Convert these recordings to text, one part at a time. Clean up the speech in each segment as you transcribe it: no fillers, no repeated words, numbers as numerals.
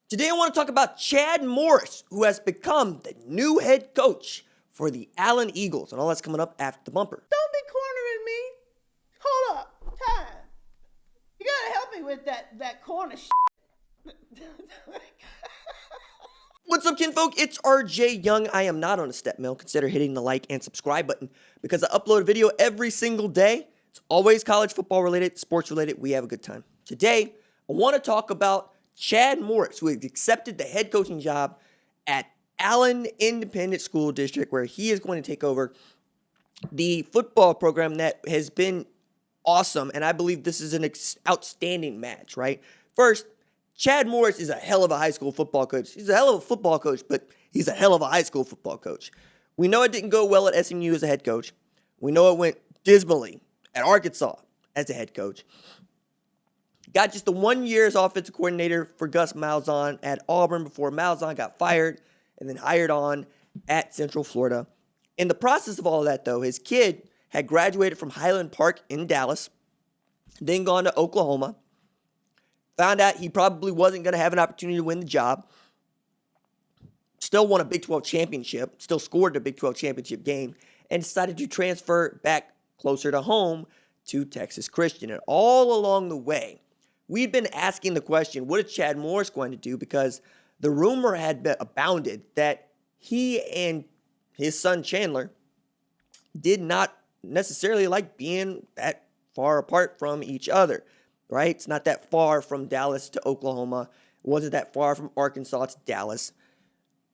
Today I want to talk about Chad Morris, who has become the new head coach for the Allen Eagles. And all that's coming up after the bumper. Don't be cornering me. Hold up. Time. You gotta help me with that corner shit. What's up, kinfolk? It's RJ Young. I am not on a step mill. Consider hitting the like and subscribe button because I upload a video every single day. It's always college football related, sports related. We have a good time. Today, I want to talk about Chad Morris, who has accepted the head coaching job at Allen Independent School District, where he is going to take over the football program that has been awesome. And I believe this is an outstanding match, right? First, Chad Morris is a hell of a high school football coach. He's a hell of a football coach, but he's a hell of a high school football coach. We know it didn't go well at SMU as a head coach. We know it went dismally at Arkansas as a head coach. Got just the 1 year as offensive coordinator for Gus Malzahn at Auburn before Malzahn got fired and then hired on at Central Florida. In the process of all of that, though, his kid had graduated from Highland Park in Dallas, then gone to Oklahoma, found out he probably wasn't going to have an opportunity to win the job, still won a Big 12 championship, still scored a Big 12 championship game, and decided to transfer back closer to home to Texas Christian. And all along the way, we've been asking the question, what is Chad Morris going to do? Because the rumor had been abounded that he and his son Chandler did not necessarily like being that far apart from each other, right? It's not that far from Dallas to Oklahoma. It wasn't that far from Arkansas to Dallas.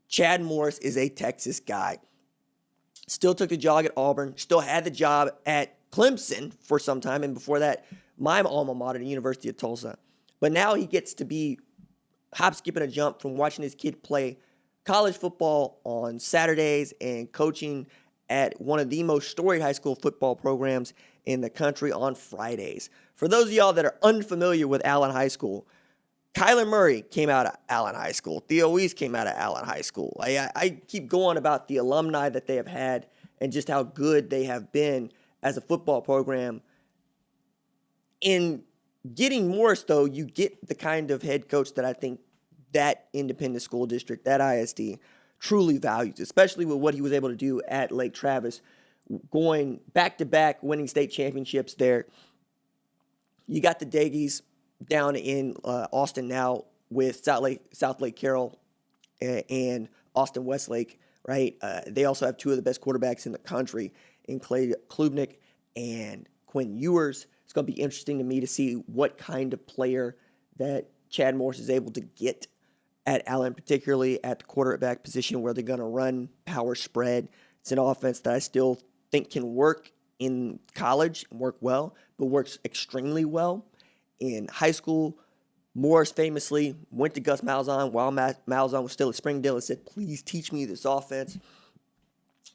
Chad Morris is a Texas guy. Still took the job at Auburn, still had the job at Clemson for some time, and before that, my alma mater, the University of Tulsa. But now he gets to be hop, skip, and a jump from watching his kid play college football on Saturdays and coaching at one of the most storied high school football programs in the country on Fridays. For those of y'all that are unfamiliar with Allen High School, Kyler Murray came out of Allen High School. Theo Weiss came out of Allen High School. I keep going about the alumni that they have had and just how good they have been as a football program. In getting Morris, though, you get the kind of head coach that I think that independent school district, that ISD, truly values, especially with what he was able to do at Lake Travis, going back-to-back, winning state championships there. You got the Daggies down in Austin now with South Lake Carroll and Austin Westlake, right? They also have two of the best quarterbacks in the country in Clay Klubnik and Quinn Ewers. It's going to be interesting to me to see what kind of player that Chad Morris is able to get at Allen, particularly at the quarterback position where they're going to run power spread. It's an offense that I still think can work in college and work well, but works extremely well in high school. Morris famously went to Gus Malzahn while Malzahn was still at Springdale and said, please teach me this offense.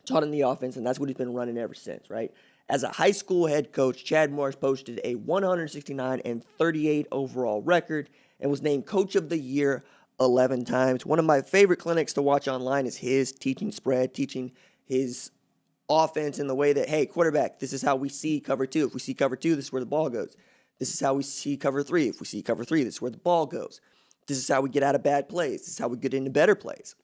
Taught him the offense, and that's what he's been running ever since, right? As a high school head coach, Chad Morris posted a 169-38 overall record and was named Coach of the Year 11 times. One of my favorite clinics to watch online is his teaching spread, teaching his offense in the way that, hey, quarterback, this is how we see cover two. If we see cover two, this is where the ball goes. This is how we see cover three. If we see cover three, this is where the ball goes. This is how we get out of bad plays. This is how we get into better plays.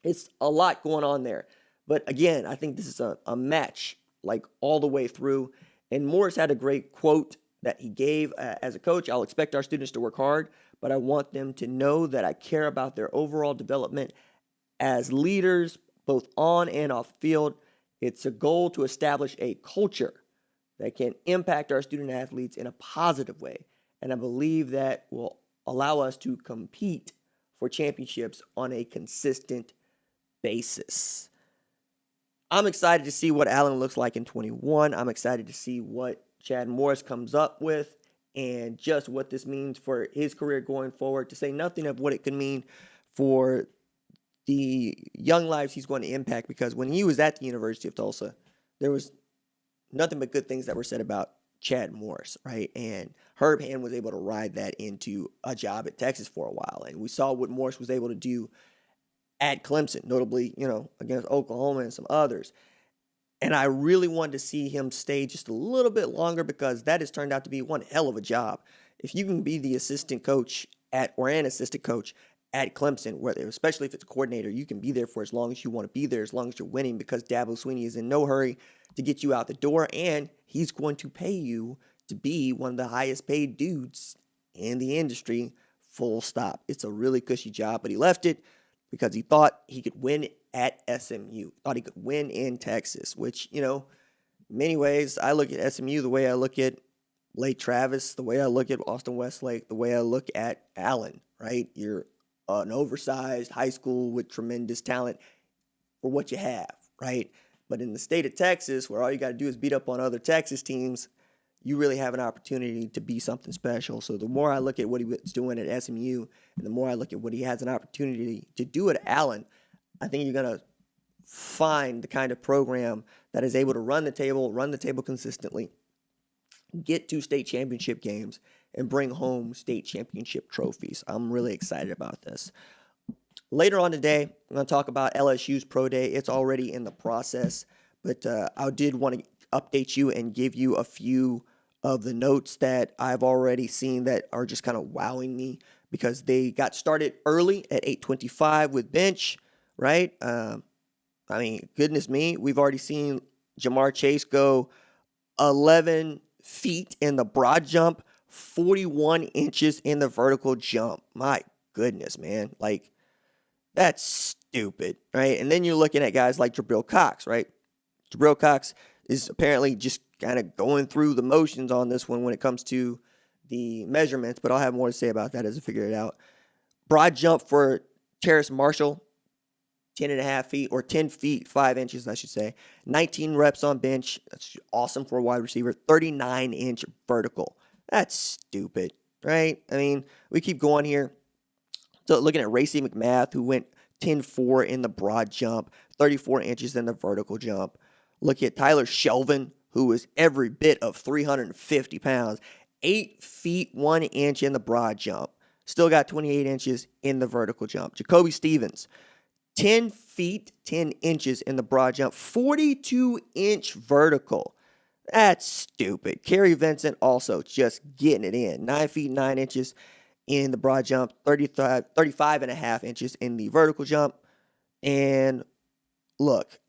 It's a lot going on there. But again, I think this is a match like all the way through. And Morris had a great quote that he gave as a coach. I'll expect our students to work hard, but I want them to know that I care about their overall development as leaders, both on and off field. It's a goal to establish a culture that can impact our student athletes in a positive way. And I believe that will allow us to compete for championships on a consistent basis. I'm excited to see what Allen looks like in 21. I'm excited to see what Chad Morris comes up with and just what this means for his career going forward, to say nothing of what it could mean for the young lives he's going to impact, because when he was at the University of Tulsa, there was nothing but good things that were said about Chad Morris, right? And Herb Hand was able to ride that into a job at Texas for a while. And we saw what Morris was able to do at Clemson, notably, against Oklahoma and some others. And I really wanted to see him stay just a little bit longer, because that has turned out to be one hell of a job. If you can be the assistant coach or an assistant coach at Clemson, especially if it's a coordinator, you can be there for as long as you want to be there, as long as you're winning, because Dabo Swinney is in no hurry to get you out the door, and he's going to pay you to be one of the highest paid dudes in the industry, full stop. It's a really cushy job, but he left it because he thought he could win at SMU, thought he could win in Texas, which, in many ways, I look at SMU the way I look at Lake Travis, the way I look at Austin Westlake, the way I look at Allen, right? You're an oversized high school with tremendous talent for what you have, right? But in the state of Texas, where all you got to do is beat up on other Texas teams, you really have an opportunity to be something special. So the more I look at what he was doing at SMU, and the more I look at what he has an opportunity to do at Allen, I think you're going to find the kind of program that is able to run the table consistently, get to state championship games, and bring home state championship trophies. I'm really excited about this. Later on today, I'm going to talk about LSU's Pro Day. It's already in the process, but I did want to update you and give you a few of the notes that I've already seen that are just kind of wowing me, because they got started early at 8:25 with bench, right? Goodness me, we've already seen Jamar Chase go 11 feet in the broad jump, 41 inches in the vertical jump. My goodness, man. Like, that's stupid, right? And then you're looking at guys like Jabril Cox, right? Jabril Cox is apparently just kind of going through the motions on this one when it comes to the measurements, but I'll have more to say about that as I figure it out. Broad jump for Terrace Marshall, 10.5 feet, or 10 feet, 5 inches, I should say. 19 reps on bench. That's awesome for a wide receiver. 39-inch vertical. That's stupid, right? I mean, we keep going here. So looking at Racy McMath, who went 10.4 in the broad jump, 34 inches in the vertical jump. Look at Tyler Shelvin, who is every bit of 350 pounds, 8 feet, 1 inch in the broad jump. Still got 28 inches in the vertical jump. Jacoby Stevens, 10 feet, 10 inches in the broad jump, 42-inch vertical. That's stupid. Kerry Vincent also just getting it in. 9 feet, 9 inches in the broad jump, 35 and a half inches in the vertical jump. And look,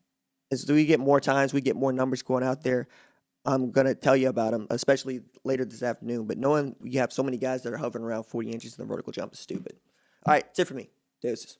as we get more times, we get more numbers going out there, I'm going to tell you about them, especially later this afternoon. But knowing you have so many guys that are hovering around 40 inches in the vertical jump is stupid. All right, that's it for me. Deuces.